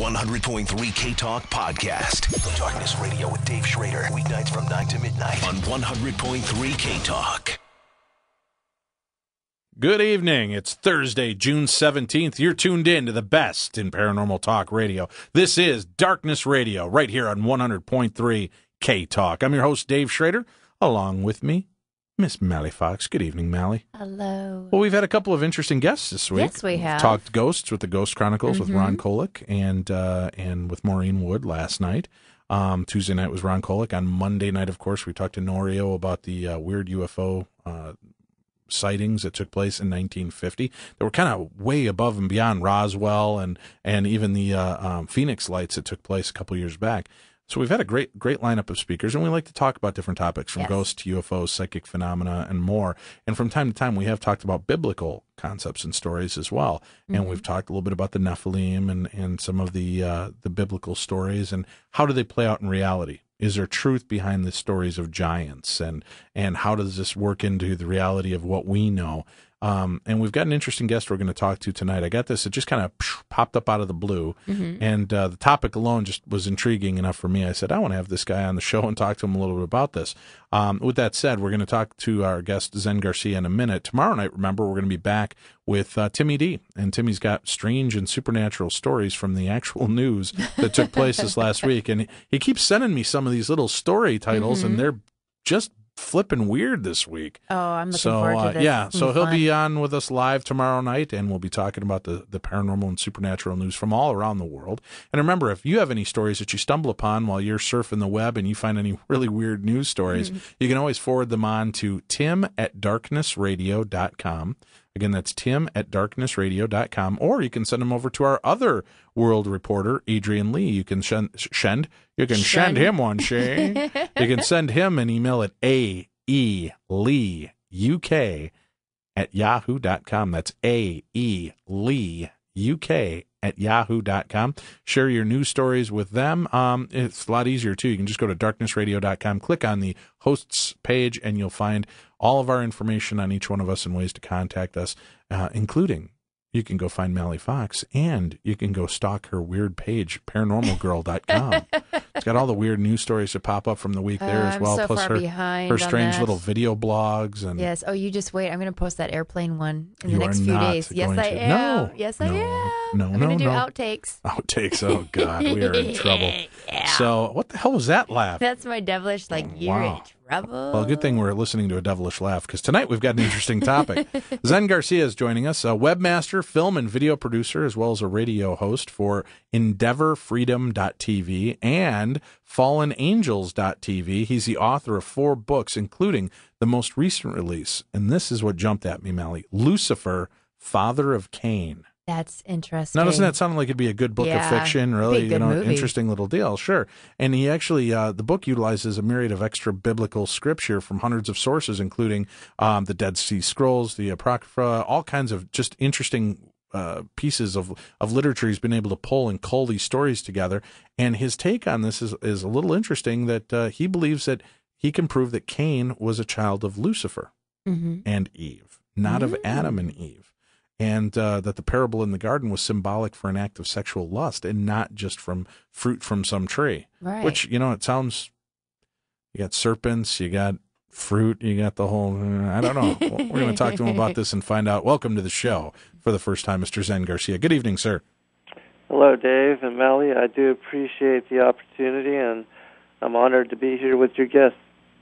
100.3 K-Talk Podcast. Darkness Radio with Dave Schrader. Weeknights from 9 to midnight on 100.3 K-Talk. Good evening. It's Thursday, June 17th. You're tuned in to the best in paranormal talk radio. This is Darkness Radio right here on 100.3 K-Talk. I'm your host, Dave Schrader. Along with me, Miss Mally Fox. Good evening, Mally. Hello. Well, we've had a couple of interesting guests this week. Yes, we have. We've talked ghosts with the Ghost Chronicles with Ron Kolick and with Maureen Wood last night. Tuesday night was Ron Kolick. On Monday night, of course, we talked to Norio about the weird UFO sightings that took place in 1950. They were kind of way above and beyond Roswell and even the Phoenix lights that took place a couple years back. So we've had a great lineup of speakers, and we like to talk about different topics, from ghosts to UFOs, psychic phenomena, and more. And from time to time, we have talked about biblical concepts and stories as well. And we've talked a little bit about the Nephilim and some of the biblical stories, and how do they play out in reality? Is there truth behind the stories of giants, and how does this work into the reality of what we know? And we've got an interesting guest we're going to talk to tonight. I got this, it just kind of popped up out of the blue, and the topic alone just was intriguing enough for me. I said, I want to have this guy on the show and talk to him a little bit about this. With that said, we're going to talk to our guest, Zen Garcia, in a minute. Tomorrow night, remember, we're going to be back with Timmy D, and Timmy's got strange and supernatural stories from the actual news that took place this last week, and he keeps sending me some of these little story titles, and they're just flipping weird this week. Oh, I'm looking forward to this. Yeah, so he'll be on with us live tomorrow night, and we'll be talking about the paranormal and supernatural news from all around the world. And remember, if you have any stories that you stumble upon while you're surfing the web and you find any really weird news stories, you can always forward them on to tim@darknessradio.com. Again, that's tim@darknessradio.com, or you can send them over to our other world reporter, Adrian Lee. You can send him one, Shane. You can send him an email at aeleeuk@yahoo.com. That's aeleeuk@yahoo.com. Share your news stories with them. It's a lot easier, too. You can just go to darknessradio.com, click on the hosts page, and you'll find all of our information on each one of us and ways to contact us, including you can go find Mally Fox, and you can go stalk her weird page, paranormalgirl.com. It's got all the weird news stories that pop up from the week there as well, so plus her strange little video blogs. And yes. Oh, you just wait. I'm going to post that airplane one in the next few days. Yes, I am. No. Yes, I am. No, I'm going to do outtakes. Outtakes. Oh, God. We are in trouble. Yeah. So what the hell was that laugh? That's my devilish, you're in trouble. Well, good thing we're listening to a devilish laugh, because tonight we've got an interesting topic. Zen Garcia is joining us, a webmaster, film and video producer, as well as a radio host for EndeavorFreedom.tv and FallenAngels.tv. He's the author of 4 books, including the most recent release, and this is what jumped at me, Mally, Lucifer, Father of Cain. That's interesting. Now, doesn't that sound like it'd be a good book of fiction? Really, movie. Interesting little deal. Sure. And he actually, the book utilizes a myriad of extra biblical scripture from hundreds of sources, including the Dead Sea Scrolls, the Apocrypha, all kinds of just interesting pieces of literature he's been able to pull and cull these stories together. And his take on this is a little interesting, that he believes that he can prove that Cain was a child of Lucifer and Eve, not of Adam and Eve. And that the parable in the garden was symbolic for an act of sexual lust and not just from fruit from some tree. Right. Which, it sounds, you got serpents, you got fruit, you got the whole, I don't know. We're going to talk to him about this and find out. Welcome to the show for the first time, Mr. Zen Garcia. Good evening, sir. Hello, Dave and Mally. I do appreciate the opportunity, and I'm honored to be here with your guests.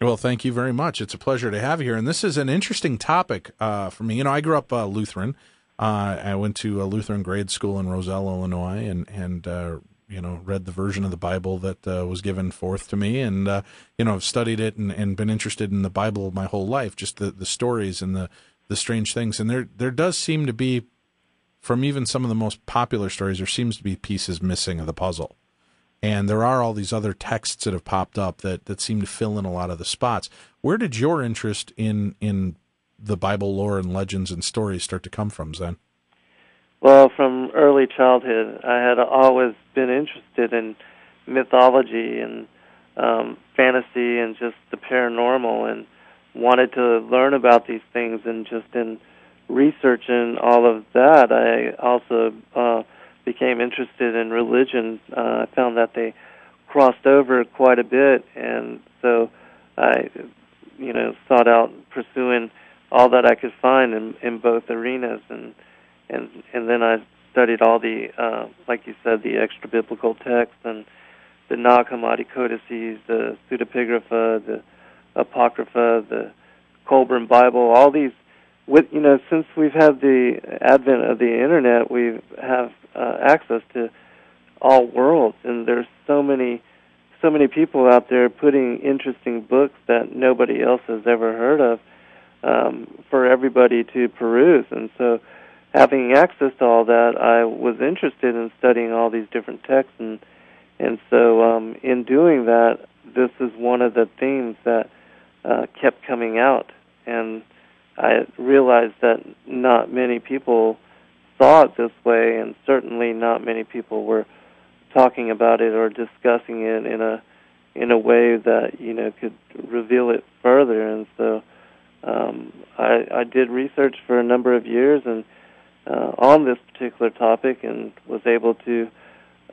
Well, thank you very much. It's a pleasure to have you here. And this is an interesting topic for me. I grew up Lutheran. I went to a Lutheran grade school in Roselle, Illinois, and read the version of the Bible that was given forth to me, and I've studied it and been interested in the Bible my whole life, just the stories and the strange things. And there does seem to be, from even some of the most popular stories, there seems to be pieces missing of the puzzle. And there are all these other texts that have popped up that seem to fill in a lot of the spots. Where did your interest in the Bible lore and legends and stories start to come from, Zen? Well, from early childhood, I had always been interested in mythology and fantasy and just the paranormal, and wanted to learn about these things. And just in researching all of that, I also became interested in religion, I found that they crossed over quite a bit, and so I, sought out pursuing all that I could find in both arenas, and then I studied all the, like you said, the extra biblical texts and the Nag Hammadi codices, the pseudepigrapha, the apocrypha, the Colburn Bible, all these. Since we've had the advent of the internet, we have access to all worlds, and there's so many people out there putting interesting books that nobody else has ever heard of for everybody to peruse. And so, having access to all that, I was interested in studying all these different texts, and so in doing that, this is one of the themes that kept coming out, and I realized that not many people saw it this way, and certainly not many people were talking about it or discussing it in a way that could reveal it further. And so I did research for a number of years and on this particular topic, and was able to,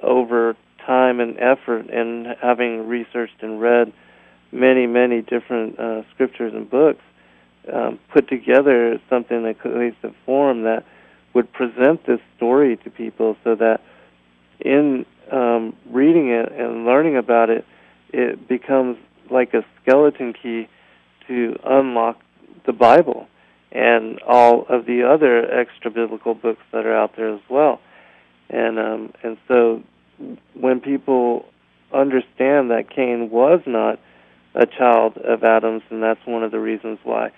over time and effort, and having researched and read many different scriptures and books, put together something in a cohesive form that would present this story to people, so that in reading it and learning about it, it becomes like a skeleton key to unlock the Bible and all of the other extra biblical books that are out there as well. And so when people understand that Cain was not a child of Adam's, and that's one of the reasons why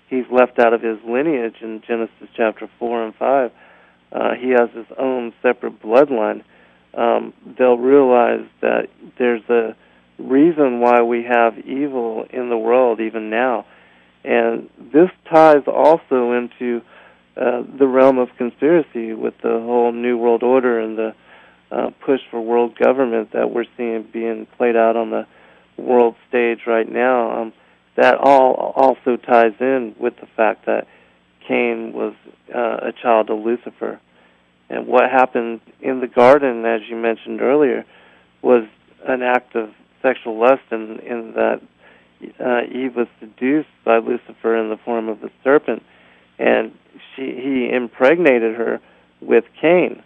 he's left out of his lineage in Genesis chapter 4 and 5. He has his own separate bloodline. They'll realize that there's a reason why we have evil in the world even now. And this ties also into the realm of conspiracy with the whole New World Order and the push for world government that we're seeing being played out on the world stage right now. That all also ties in with the fact that Cain was a child of Lucifer. And what happened in the garden, as you mentioned earlier, was an act of sexual lust in that Eve was seduced by Lucifer in the form of a serpent, and he impregnated her with Cain.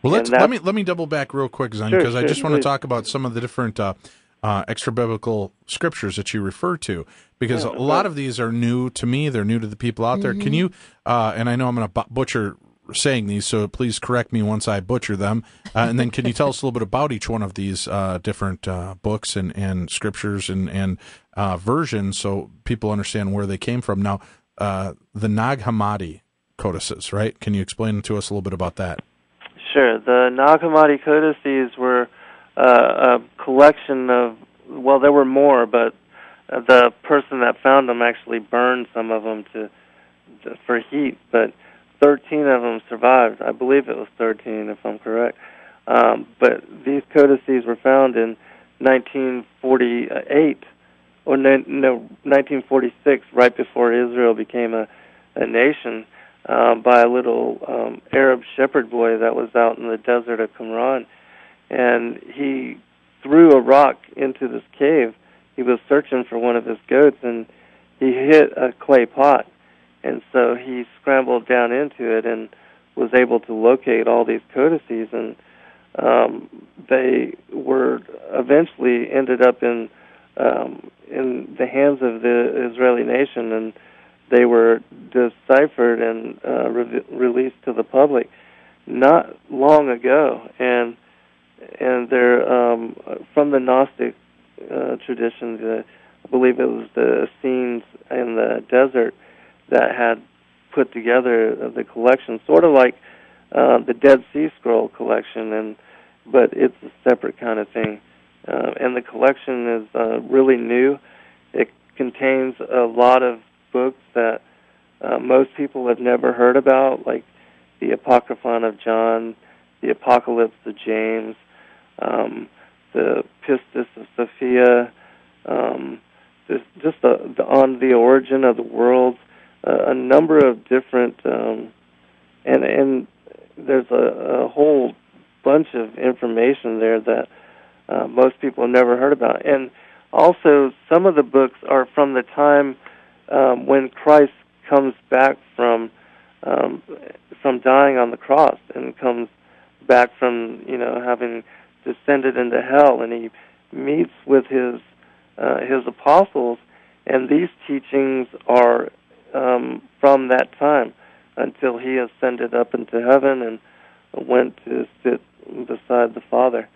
Well, let me double back real quick, Zen, because I just want to talk about some of the different extra biblical scriptures that you refer to, because a lot of these are new to me. They're new to the people out there. Can you, and I know I'm going to butcher saying these, so please correct me once I butcher them, and then can you tell us a little bit about each one of these different books and scriptures and versions, so people understand where they came from? Now, the Nag Hammadi codices, right? Can you explain to us a little bit about that? Sure. The Nag Hammadi codices were a collection of, well, there were more, but the person that found them actually burned some of them for heat, but 13 of them survived. I believe it was 13, if I'm correct. But these codices were found in 1948, or 1946, right before Israel became a nation, by a little Arab shepherd boy that was out in the desert of Qumran. And he threw a rock into this cave. He was searching for one of his goats, and he hit a clay pot. And so he scrambled down into it and was able to locate all these codices, and they were eventually ended up in the hands of the Israeli nation, and they were deciphered and released to the public not long ago. And they're from the Gnostic tradition. I believe it was the Essenes in the desert that had put together the collection, sort of like the Dead Sea Scroll collection, but it's a separate kind of thing. And the collection is really new. It contains a lot of books that most people have never heard about, like the Apocryphon of John, the Apocalypse of James, the Pistis of Sophia, just on the origin of the world, a number of different, and there's a whole bunch of information there that most people have never heard about. And also, some of the books are from the time when Christ comes back from dying on the cross and comes back from having descended into hell, and he meets with his apostles, and these teachings are from that time until he ascended up into heaven and went to sit beside the Father.